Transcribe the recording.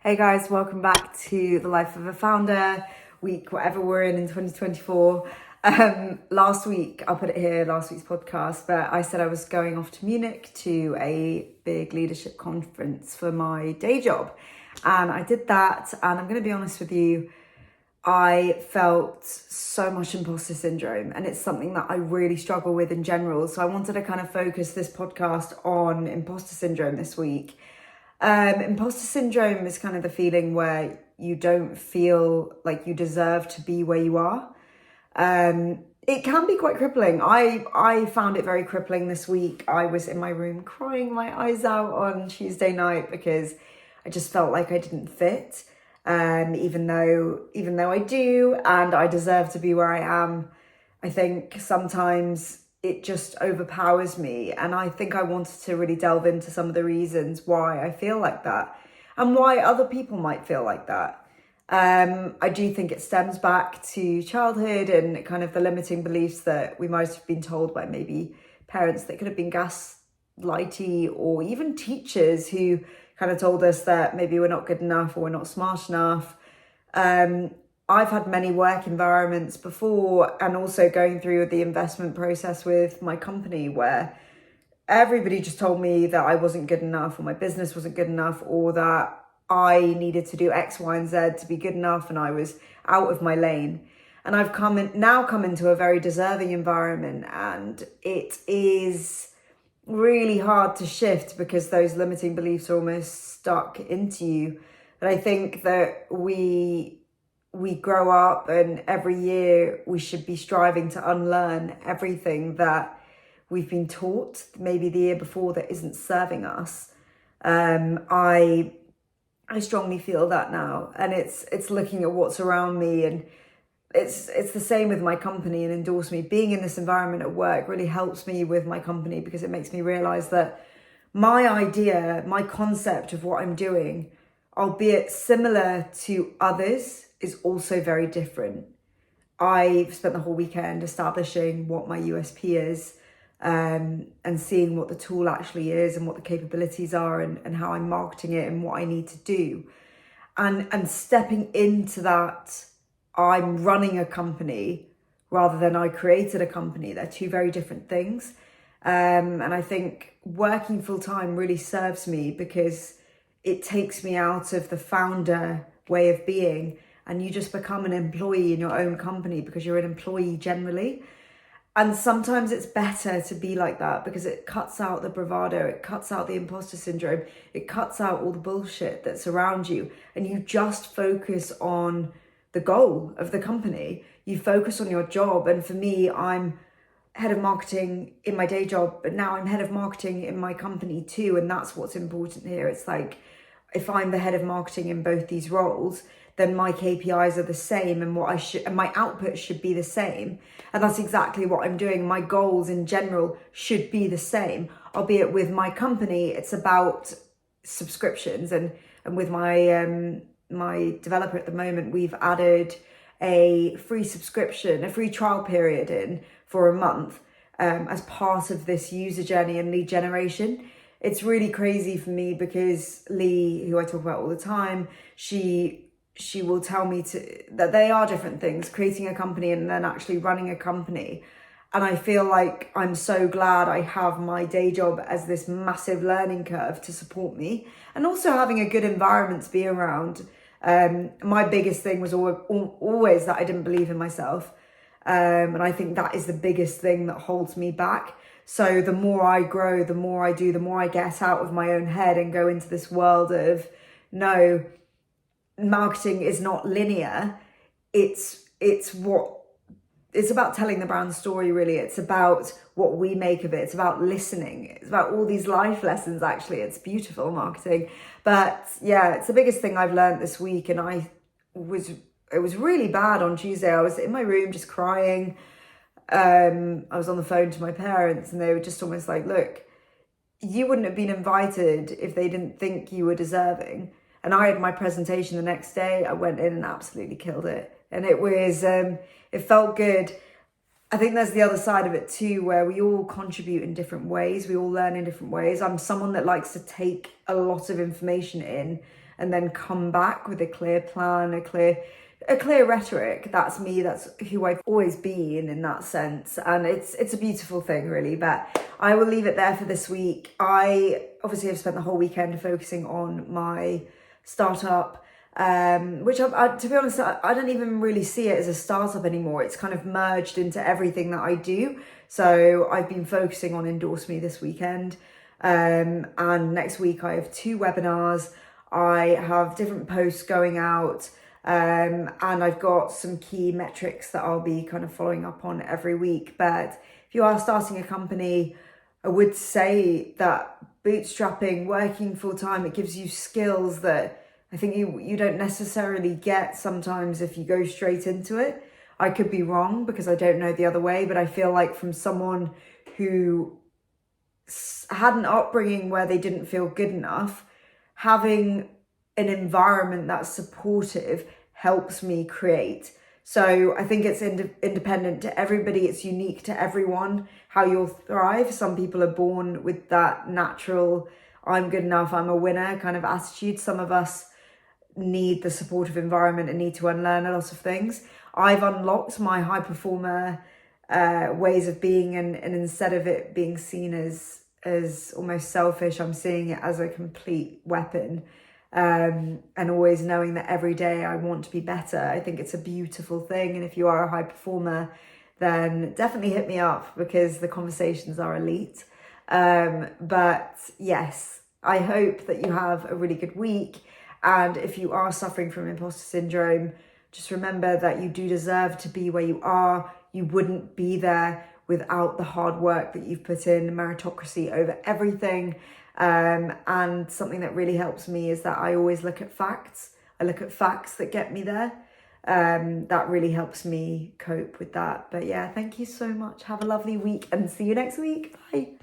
Hey guys, welcome back to the Life of a Founder week, whatever we're in 2024. Last week, I'll put it here, last week's podcast, but I said I was going off to Munich to a big leadership conference for my day job. And I did that, and I'm going to be honest with you, I felt so much imposter syndrome, and it's something that I really struggle with in general. So I wanted to kind of focus this podcast on imposter syndrome this week. Imposter syndrome is kind of the feeling where you don't feel like you deserve to be where you are. It can be quite crippling. I found it very crippling this week. I was in my room crying my eyes out on Tuesday night because I just felt like I didn't fit. Even though I do and I deserve to be where I am, I think sometimes it just overpowers me. And I think I wanted to really delve into some of the reasons why I feel like that and why other people might feel like that. I do think it stems back to childhood and kind of the limiting beliefs that we might have been told by maybe parents that could have been gaslighty, or even teachers who kind of told us that maybe we're not good enough or we're not smart enough. I've had many work environments before, and also going through the investment process with my company, where everybody just told me that I wasn't good enough, or my business wasn't good enough, or that I needed to do X, Y, and Z to be good enough, and I was out of my lane. And I've come into a very deserving environment, and it is really hard to shift because those limiting beliefs are almost stuck into you. But I think that we grow up, and every year we should be striving to unlearn everything that we've been taught maybe the year before that isn't serving us. I strongly feel that now, and it's looking at what's around me, and it's the same with my company and Endorse Me. Being in this environment at work really helps me with my company because it makes me realize that my idea, my concept of what I'm doing, albeit similar to others, is also very different. I've spent the whole weekend establishing what my USP is, and seeing what the tool actually is and what the capabilities are, and how I'm marketing it and what I need to do. And stepping into that, I'm running a company rather than I created a company. They're two very different things. And I think working full time really serves me because it takes me out of the founder way of being, and you just become an employee in your own company because you're an employee generally. And sometimes it's better to be like that because it cuts out the bravado, it cuts out the imposter syndrome, it cuts out all the bullshit that's around you, and you just focus on the goal of the company. You focus on your job. And for me, I'm head of marketing in my day job, but now I'm head of marketing in my company too. And that's what's important here. It's like, if I'm the head of marketing in both these roles, then my KPIs are the same, and and my output should be the same. And that's exactly what I'm doing. My goals in general should be the same, albeit with my company, it's about subscriptions. And with my developer at the moment, we've added a free subscription, a free trial period in for a month, as part of this user journey and lead generation. It's really crazy for me because Lee, who I talk about all the time, she will tell me that they are different things, creating a company and then actually running a company. And I feel like I'm so glad I have my day job as this massive learning curve to support me, and also having a good environment to be around. My biggest thing was always that I didn't believe in myself. And I think that is the biggest thing that holds me back. So the more I grow, the more I do, the more I get out of my own head and go into this world of, no, marketing is not linear. It's about telling the brand story, really. It's about what we make of it. It's about listening. It's about all these life lessons, actually. It's beautiful, marketing. But yeah, it's the biggest thing I've learned this week. And it was really bad on Tuesday. I was in my room just crying. I was on the phone to my parents, and they were just almost like, look, you wouldn't have been invited if they didn't think you were deserving. And I had my presentation the next day. I went in and absolutely killed it. And it was, it felt good. I think there's the other side of it too, where we all contribute in different ways. We all learn in different ways. I'm someone that likes to take a lot of information in and then come back with a clear plan, a clear rhetoric. That's me, that's who I've always been in that sense, and it's a beautiful thing, really. But I will leave it there for this week. I obviously have spent the whole weekend focusing on my startup, which to be honest, I don't even really see it as a startup anymore. It's kind of merged into everything that I do. So I've been focusing on Endorse Me this weekend, and next week I have 2 webinars. I have different posts going out, and I've got some key metrics that I'll be kind of following up on every week. But if you are starting a company, I would say that bootstrapping, working full time, it gives you skills that I think you don't necessarily get sometimes if you go straight into it. I could be wrong because I don't know the other way, but I feel like from someone who had an upbringing where they didn't feel good enough, having an environment that's supportive helps me create. So I think it's independent to everybody. It's unique to everyone how you'll thrive. Some people are born with that natural, I'm good enough, I'm a winner kind of attitude. Some of us need the supportive environment and need to unlearn a lot of things. I've unlocked my high performer ways of being, and instead of it being seen as almost selfish, I'm seeing it as a complete weapon. And always knowing that every day I want to be better. I think it's a beautiful thing. And if you are a high performer, then definitely hit me up because the conversations are elite. But yes, I hope that you have a really good week. And if you are suffering from imposter syndrome, just remember that you do deserve to be where you are. You wouldn't be there without the hard work that you've put in, meritocracy over everything. And something that really helps me is that I always look at facts. I look at facts that get me there. That really helps me cope with that. But yeah, thank you so much. Have a lovely week and see you next week. Bye.